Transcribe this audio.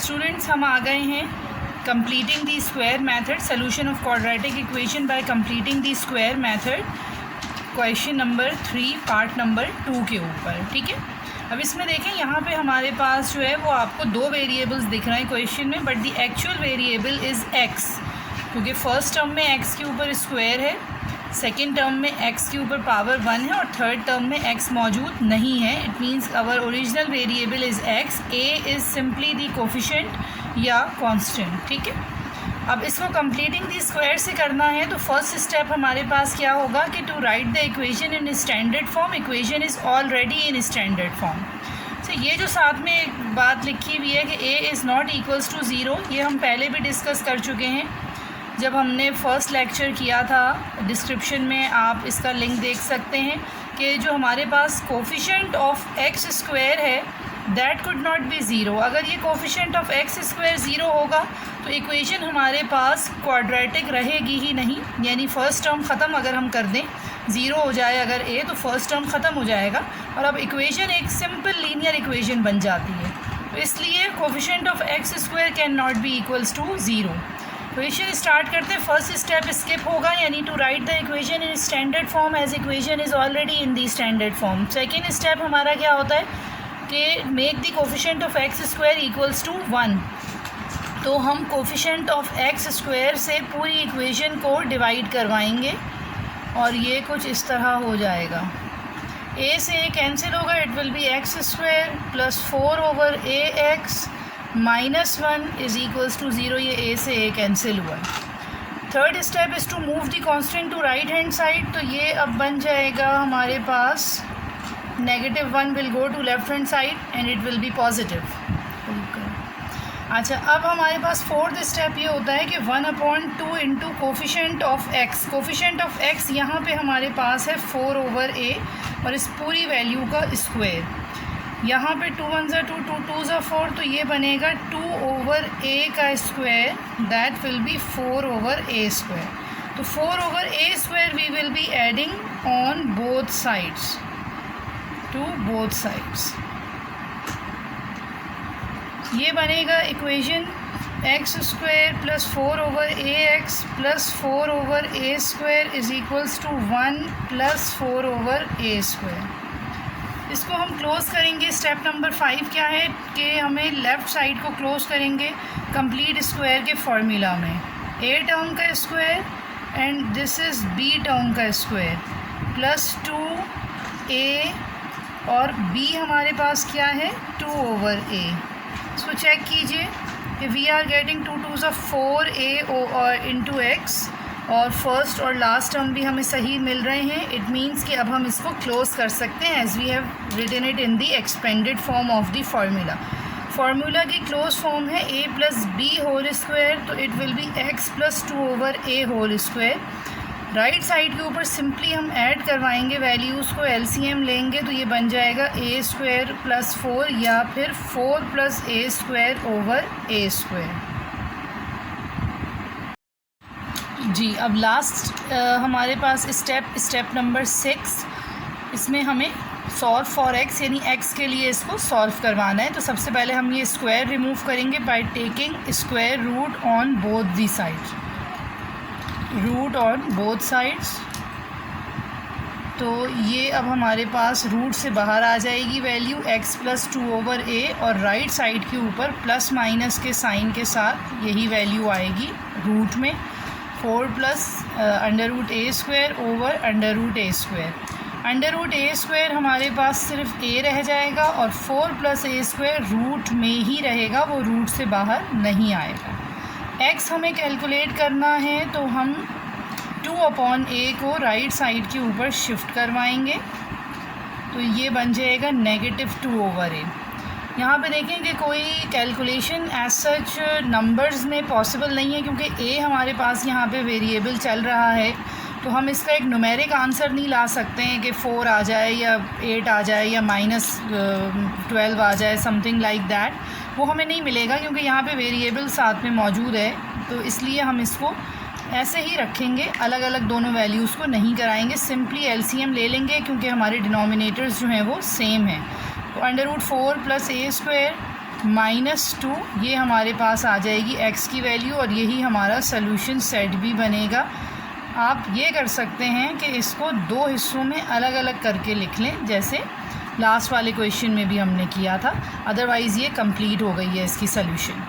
Students हम आ गए हैं completing the square method, solution of quadratic equation by completing the square method, question number 3 part number 2 के ऊपर। ठीक है, अब इसमें देखें यहाँ पे हमारे पास जो है वो आपको दो वेरिएबल्स दिख रहे हैं क्वेश्चन में, but the actual variable is x, क्योंकि फर्स्ट टर्म में एक्स के ऊपर स्क्वायर है, सेकेंड टर्म में एक्स के ऊपर पावर 1 है और थर्ड टर्म में एक्स मौजूद नहीं है। It means our original variable is X, A is simply the coefficient या कांस्टेंट। ठीक है, अब इसको कंप्लीटिंग दी स्क्वायर से करना है तो फर्स्ट स्टेप हमारे पास क्या होगा कि to write the equation in standard form, equation is already in standard form. तो ये जो साथ में एक बात लिखी हुई है कि A is not equals to zero, ये हम पहले भी डिस्कस कर चुके हैं जब हमने फर्स्ट लेक्चर किया था। डिस्क्रिप्शन में आप इसका लिंक देख सकते हैं कि जो हमारे पास कोफिशेंट ऑफ एक्स स्क्वायर है that could not be zero. अगर ये coefficient of x square zero होगा तो इक्वेशन हमारे पास क्वाड्रेटिक रहेगी ही नहीं, यानी फ़र्स्ट टर्म ख़त्म अगर हम कर दें, ज़ीरो हो जाए अगर ए तो फर्स्ट टर्म ख़त्म हो जाएगा और अब इक्वेशन एक सिंपल लीनियर इक्वेशन बन जाती है। तो इसलिए coefficient of x square can not be equals to zero. Equation start करते हैं, फर्स्ट स्टेप स्किप होगा, यानी to write the equation in standard form as equation is already in the standard form. Second step हमारा क्या होता है कि make the coefficient of x square equals to 1। तो हम कोफिशेंट ऑफ एक्स स्क्वायर से पूरी इक्वेशन को डिवाइड करवाएंगे और ये कुछ इस तरह हो जाएगा। ए से ए कैंसिल होगा, it will be x square plus 4 over a x minus 1 is equals to zero. ये ए से ए कैंसिल हुआ। Third step is to move the constant to right hand side, तो ये अब बन जाएगा हमारे पास -1 will go to left hand side and it will be positive. अच्छा, अब हमारे पास फोर्थ स्टेप ये होता है कि 1/2 into coefficient of x. Coefficient of x यहाँ पे हमारे पास है 4 ओवर ए और इस पूरी वैल्यू का स्क्वायर। यहाँ पे 2 1 2 2 2 4, तो ये बनेगा 2 ओवर ए का square, that will be 4 over a square. तो 4 over a square we will be adding on both sides to both sides. ये बनेगा equation x square plus 4 over a x plus 4 over a square is equals to 1 plus 4 over a square. इसको हम close करेंगे। Step number 5 क्या है कि हमें left side को क्लोज़ करेंगे कंप्लीट स्क्वायर के फॉर्मूला में। ए टर्म का square and this is b term का स्क्वायर प्लस 2a और b हमारे पास क्या है 2 ओवर a। इसको चेक कीजिए कि we are getting 2 2 4a into x और फर्स्ट और लास्ट टर्म भी हमें सही मिल रहे हैं। इट मीन्स कि अब हम इसको क्लोज़ कर सकते हैं as we have written it in the expanded form of the formula. Formula की क्लोज फॉर्म है a plus B whole square, तो it will be x plus 2 over a whole square. Right side के ऊपर simply हम add करवाएंगे values को, LCM लेंगे तो ये बन जाएगा a स्क्वायर प्लस 4 या फिर 4 plus a square over a square. जी, अब लास्ट हमारे पास स्टेप नंबर 6, इसमें हमें सॉल्व फॉर एक्स, यानी एक्स के लिए इसको सॉल्व करवाना है। तो सबसे पहले हम ये स्क्वायर रिमूव करेंगे by taking square root on both the sides, root on both sides. तो ये अब हमारे पास रूट से बाहर आ जाएगी value x plus 2 over a और राइट साइड के ऊपर प्लस माइनस के साइन के साथ यही वैल्यू आएगी रूट में। 4 प्लस अंडर रूट ए स्क्वायर ओवर अंडर रूट ए स्क्वायर। अंडर रूट ए स्क्वायर हमारे पास सिर्फ a रह जाएगा और 4 प्लस ए स्क्वायर रूट में ही रहेगा, वो रूट से बाहर नहीं आएगा। x हमें कैलकुलेट करना है तो हम 2/a को राइट साइड के ऊपर शिफ्ट करवाएंगे, तो ये बन जाएगा -2 ओवर a। यहाँ पे देखें कि कोई कैलकुलेशन एज सच नंबर्स में पॉसिबल नहीं है, क्योंकि a हमारे पास यहाँ पे वेरिएबल चल रहा है, तो हम इसका एक न्यूमेरिक आंसर नहीं ला सकते हैं कि 4 आ जाए या 8 आ जाए या -12 आ जाए, समथिंग लाइक दैट। वो हमें नहीं मिलेगा क्योंकि यहाँ पे वेरिएबल साथ में मौजूद है, तो इसलिए हम इसको ऐसे ही रखेंगे, अलग अलग दोनों वैल्यूज़ को नहीं कराएंगे, सिंपली LCM ले लेंगे क्योंकि हमारे डिनोमिनेटर्स जो हैं वो सेम हैं। तो under root 4 plus a square -2 ये हमारे पास आ जाएगी x की वैल्यू, और यही हमारा सॉल्यूशन सेट भी बनेगा। आप ये कर सकते हैं कि इसको 2 हिस्सों में अलग अलग करके लिख लें, जैसे लास्ट वाले क्वेश्चन में भी हमने किया था। अदरवाइज़ ये कंप्लीट हो गई है इसकी सॉल्यूशन।